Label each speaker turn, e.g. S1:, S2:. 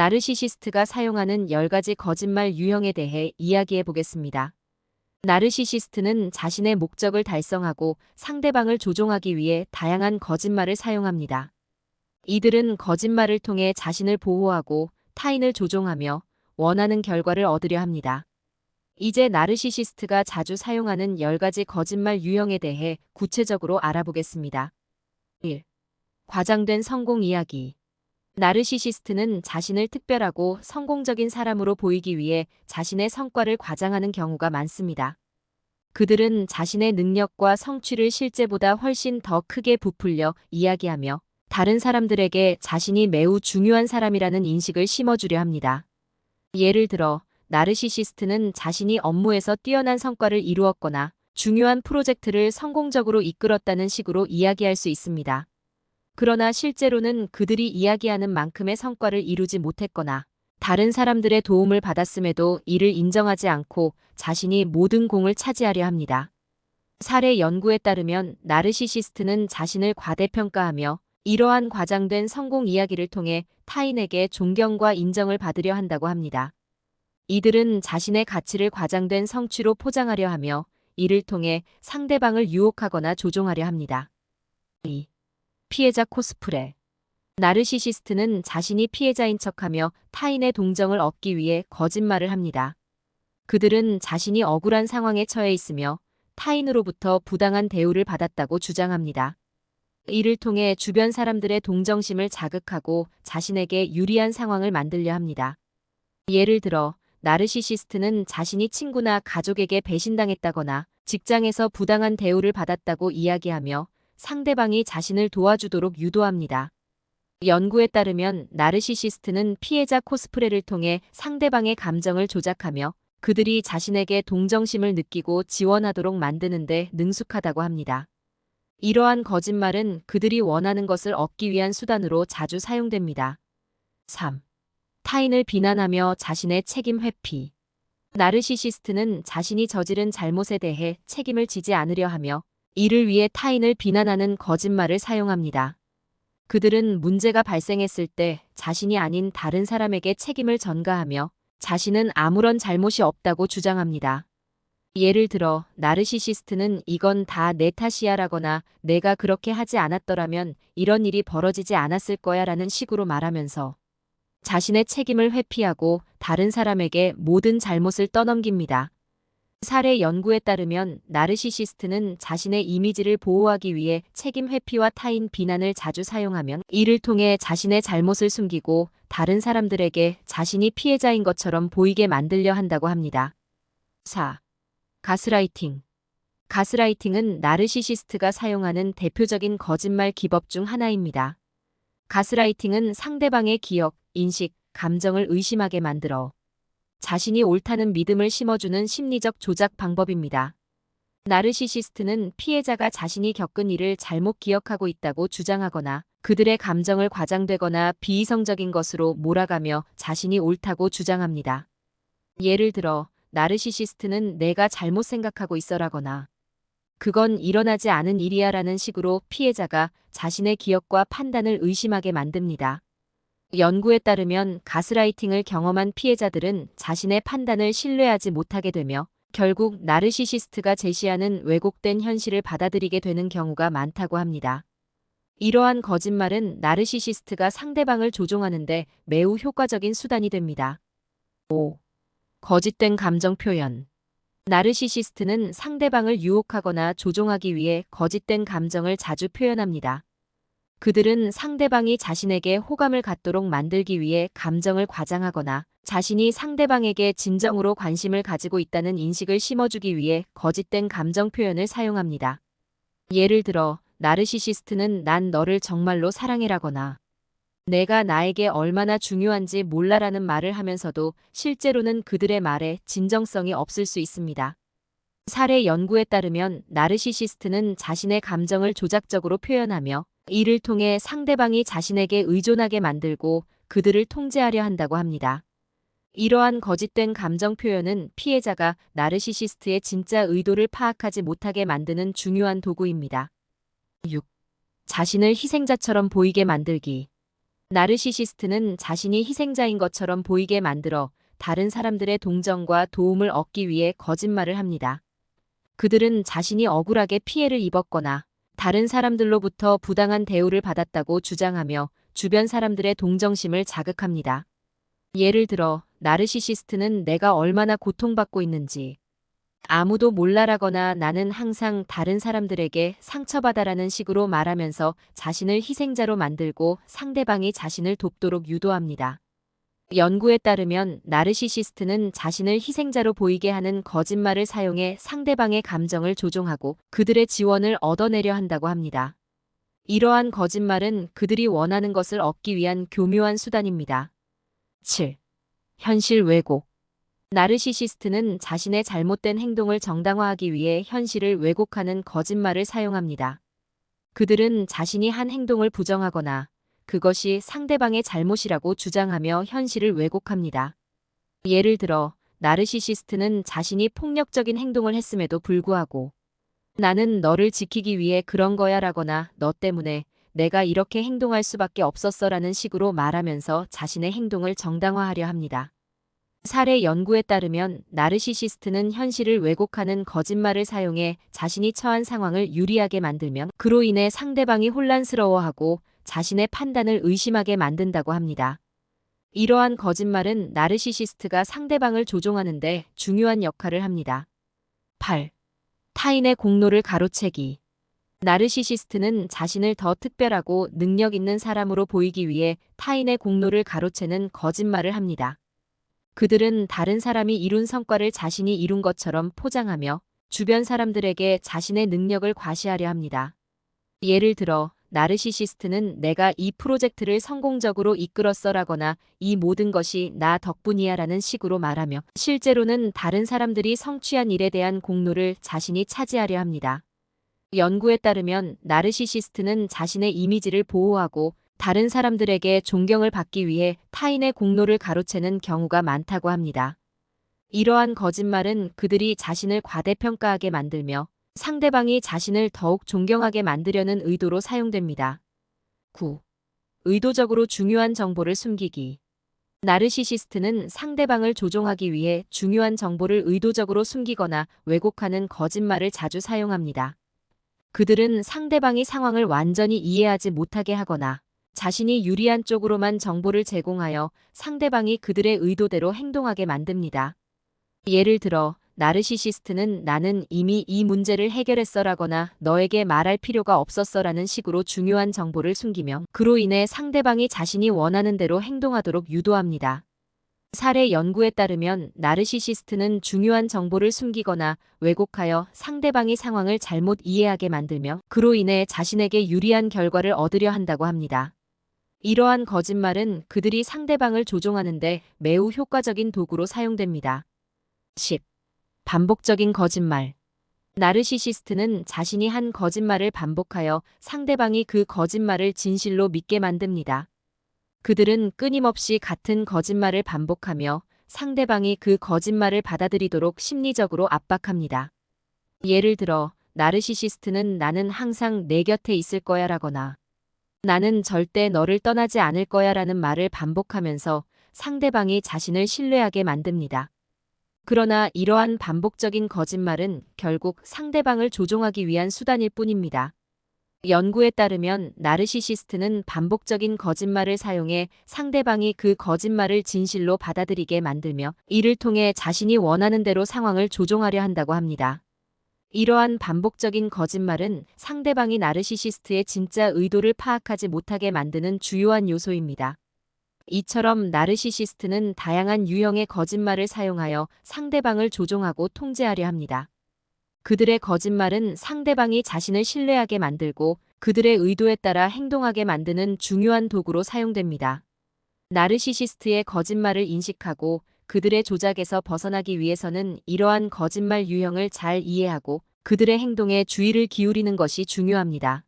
S1: 나르시시스트가 사용하는 10가지 거짓말 유형에 대해 이야기해 보겠습니다. 나르시시스트는 자신의 목적을 달성하고 상대방을 조종하기 위해 다양한 거짓말을 사용합니다. 이들은 거짓말을 통해 자신을 보호하고 타인을 조종하며 원하는 결과를 얻으려 합니다. 이제 나르시시스트가 자주 사용하는 10가지 거짓말 유형에 대해 구체적으로 알아보겠습니다. 1. 과장된 성공 이야기. 나르시시스트는 자신을 특별하고 성공적인 사람으로 보이기 위해 자신의 성과를 과장하는 경우가 많습니다. 그들은 자신의 능력과 성취를 실제보다 훨씬 더 크게 부풀려 이야기하며 다른 사람들에게 자신이 매우 중요한 사람이라는 인식을 심어주려 합니다. 예를 들어, 나르시시스트는 자신이 업무에서 뛰어난 성과를 이루었거나 중요한 프로젝트를 성공적으로 이끌었다는 식으로 이야기할 수 있습니다. 그러나 실제로는 그들이 이야기하는 만큼의 성과를 이루지 못했거나 다른 사람들의 도움을 받았음에도 이를 인정하지 않고 자신이 모든 공을 차지하려 합니다. 사례 연구에 따르면 나르시시스트는 자신을 과대평가하며 이러한 과장된 성공 이야기를 통해 타인에게 존경과 인정을 받으려 한다고 합니다. 이들은 자신의 가치를 과장된 성취로 포장하려 하며 이를 통해 상대방을 유혹하거나 조종하려 합니다. 2. 피해자 코스프레. 나르시시스트는 자신이 피해자인 척하며 타인의 동정을 얻기 위해 거짓말을 합니다. 그들은 자신이 억울한 상황에 처해 있으며 타인으로부터 부당한 대우를 받았다고 주장합니다. 이를 통해 주변 사람들의 동정심을 자극하고 자신에게 유리한 상황을 만들려 합니다. 예를 들어, 나르시시스트는 자신이 친구나 가족에게 배신당했다거나 직장에서 부당한 대우를 받았다고 이야기하며 상대방이 자신을 도와주도록 유도합니다. 연구에 따르면 나르시시스트는 피해자 코스프레를 통해 상대방의 감정을 조작하며 그들이 자신에게 동정심을 느끼고 지원하도록 만드는 데 능숙하다고 합니다. 이러한 거짓말은 그들이 원하는 것을 얻기 위한 수단으로 자주 사용됩니다. 3. 타인을 비난하며 자신의 책임 회피. 나르시시스트는 자신이 저지른 잘못에 대해 책임을 지지 않으려 하며 이를 위해 타인을 비난하는 거짓말을 사용합니다. 그들은 문제가 발생했을 때 자신이 아닌 다른 사람에게 책임을 전가하며 자신은 아무런 잘못이 없다고 주장합니다. 예를 들어, 나르시시스트는 이건 다 내 탓이야라거나 내가 그렇게 하지 않았더라면 이런 일이 벌어지지 않았을 거야 라는 식으로 말하면서 자신의 책임을 회피하고 다른 사람에게 모든 잘못을 떠넘깁니다. 사례 연구에 따르면 나르시시스트는 자신의 이미지를 보호하기 위해 책임 회피와 타인 비난을 자주 사용하면 이를 통해 자신의 잘못을 숨기고 다른 사람들에게 자신이 피해자인 것처럼 보이게 만들려 한다고 합니다. 4. 가스라이팅. 가스라이팅은 나르시시스트가 사용하는 대표적인 거짓말 기법 중 하나입니다. 가스라이팅은 상대방의 기억, 인식, 감정을 의심하게 만들어 자신이 옳다는 믿음을 심어주는 심리적 조작 방법입니다. 나르시시스트는 피해자가 자신이 겪은 일을 잘못 기억하고 있다고 주장하거나 그들의 감정을 과장되거나 비이성적인 것으로 몰아가며 자신이 옳다고 주장합니다. 예를 들어, 나르시시스트는 내가 잘못 생각하고 있어라거나 그건 일어나지 않은 일이야 라는 식으로 피해자가 자신의 기억과 판단을 의심하게 만듭니다. 연구에 따르면 가스라이팅을 경험한 피해자들은 자신의 판단을 신뢰하지 못하게 되며 결국 나르시시스트가 제시하는 왜곡된 현실을 받아들이게 되는 경우가 많다고 합니다. 이러한 거짓말은 나르시시스트가 상대방을 조종하는데 매우 효과적인 수단이 됩니다. 5. 거짓된 감정 표현. 나르시시스트는 상대방을 유혹하거나 조종하기 위해 거짓된 감정을 자주 표현합니다. 그들은 상대방이 자신에게 호감을 갖도록 만들기 위해 감정을 과장하거나 자신이 상대방에게 진정으로 관심을 가지고 있다는 인식을 심어주기 위해 거짓된 감정 표현을 사용합니다. 예를 들어, 나르시시스트는 난 너를 정말로 사랑해라거나 내가 나에게 얼마나 중요한지 몰라라는 말을 하면서도 실제로는 그들의 말에 진정성이 없을 수 있습니다. 사례 연구에 따르면 나르시시스트는 자신의 감정을 조작적으로 표현하며 이를 통해 상대방이 자신에게 의존하게 만들고 그들을 통제하려 한다고 합니다. 이러한 거짓된 감정 표현은 피해자가 나르시시스트의 진짜 의도를 파악하지 못하게 만드는 중요한 도구입니다. 6. 자신을 희생자처럼 보이게 만들기. 나르시시스트는 자신이 희생자인 것처럼 보이게 만들어 다른 사람들의 동정과 도움을 얻기 위해 거짓말을 합니다. 그들은 자신이 억울하게 피해를 입었거나 다른 사람들로부터 부당한 대우를 받았다고 주장하며 주변 사람들의 동정심을 자극합니다. 예를 들어, 나르시시스트는 내가 얼마나 고통받고 있는지 아무도 몰라라거나 나는 항상 다른 사람들에게 상처받아라는 식으로 말하면서 자신을 희생자로 만들고 상대방이 자신을 돕도록 유도합니다. 연구에 따르면 나르시시스트는 자신을 희생자로 보이게 하는 거짓말을 사용해 상대방의 감정을 조종하고 그들의 지원을 얻어내려 한다고 합니다. 이러한 거짓말은 그들이 원하는 것을 얻기 위한 교묘한 수단입니다. 7. 현실 왜곡. 나르시시스트는 자신의 잘못된 행동을 정당화하기 위해 현실을 왜곡하는 거짓말을 사용합니다. 그들은 자신이 한 행동을 부정하거나 그것이 상대방의 잘못이라고 주장하며 현실을 왜곡합니다. 예를 들어, 나르시시스트는 자신이 폭력적인 행동을 했음에도 불구하고 나는 너를 지키기 위해 그런 거야 라거나 너 때문에 내가 이렇게 행동할 수밖에 없었어 라는 식으로 말하면서 자신의 행동을 정당화하려 합니다. 사례 연구에 따르면 나르시시스트는 현실을 왜곡하는 거짓말을 사용해 자신이 처한 상황을 유리하게 만들면 그로 인해 상대방이 혼란스러워하고 자신의 판단을 의심하게 만든다고 합니다. 이러한 거짓말은 나르시시스트가 상대방을 조종하는데 중요한 역할을 합니다. 8. 타인의 공로를 가로채기. 나르시시스트는 자신을 더 특별하고 능력 있는 사람으로 보이기 위해 타인의 공로를 가로채는 거짓말을 합니다. 그들은 다른 사람이 이룬 성과를 자신이 이룬 것처럼 포장하며 주변 사람들에게 자신의 능력을 과시하려 합니다. 예를 들어, 나르시시스트는 내가 이 프로젝트를 성공적으로 이끌었어라거나 이 모든 것이 나 덕분이야 라는 식으로 말하며 실제로는 다른 사람들이 성취한 일에 대한 공로를 자신이 차지하려 합니다. 연구에 따르면 나르시시스트는 자신의 이미지를 보호하고 다른 사람들에게 존경을 받기 위해 타인의 공로를 가로채는 경우가 많다고 합니다. 이러한 거짓말은 그들이 자신을 과대평가하게 만들며 상대방이 자신을 더욱 존경하게 만들려는 의도로 사용됩니다. 9. 의도적으로 중요한 정보를 숨기기. 나르시시스트는 상대방을 조종하기 위해 중요한 정보를 의도적으로 숨기거나 왜곡하는 거짓말을 자주 사용합니다. 그들은 상대방이 상황을 완전히 이해하지 못하게 하거나 자신이 유리한 쪽으로만 정보를 제공하여 상대방이 그들의 의도대로 행동하게 만듭니다. 예를 들어, 나르시시스트는 나는 이미 이 문제를 해결했어라거나 너에게 말할 필요가 없었어라는 식으로 중요한 정보를 숨기며 그로 인해 상대방이 자신이 원하는 대로 행동하도록 유도합니다. 사례 연구에 따르면 나르시시스트는 중요한 정보를 숨기거나 왜곡하여 상대방이 상황을 잘못 이해하게 만들며 그로 인해 자신에게 유리한 결과를 얻으려 한다고 합니다. 이러한 거짓말은 그들이 상대방을 조종하는데 매우 효과적인 도구로 사용됩니다. 10. 반복적인 거짓말. 나르시시스트는 자신이 한 거짓말을 반복하여 상대방이 그 거짓말을 진실로 믿게 만듭니다. 그들은 끊임없이 같은 거짓말을 반복하며 상대방이 그 거짓말을 받아들이도록 심리적으로 압박합니다. 예를 들어, 나르시시스트는 나는 항상 내 곁에 있을 거야 라거나 나는 절대 너를 떠나지 않을 거야 라는 말을 반복하면서 상대방이 자신을 신뢰하게 만듭니다. 그러나 이러한 반복적인 거짓말은 결국 상대방을 조종하기 위한 수단일 뿐입니다. 연구에 따르면 나르시시스트는 반복적인 거짓말을 사용해 상대방이 그 거짓말을 진실로 받아들이게 만들며 이를 통해 자신이 원하는 대로 상황을 조종하려 한다고 합니다. 이러한 반복적인 거짓말은 상대방이 나르시시스트의 진짜 의도를 파악하지 못하게 만드는 주요한 요소입니다. 이처럼 나르시시스트는 다양한 유형의 거짓말을 사용하여 상대방을 조종하고 통제하려 합니다. 그들의 거짓말은 상대방이 자신을 신뢰하게 만들고 그들의 의도에 따라 행동하게 만드는 중요한 도구로 사용됩니다. 나르시시스트의 거짓말을 인식하고 그들의 조작에서 벗어나기 위해서는 이러한 거짓말 유형을 잘 이해하고 그들의 행동에 주의를 기울이는 것이 중요합니다.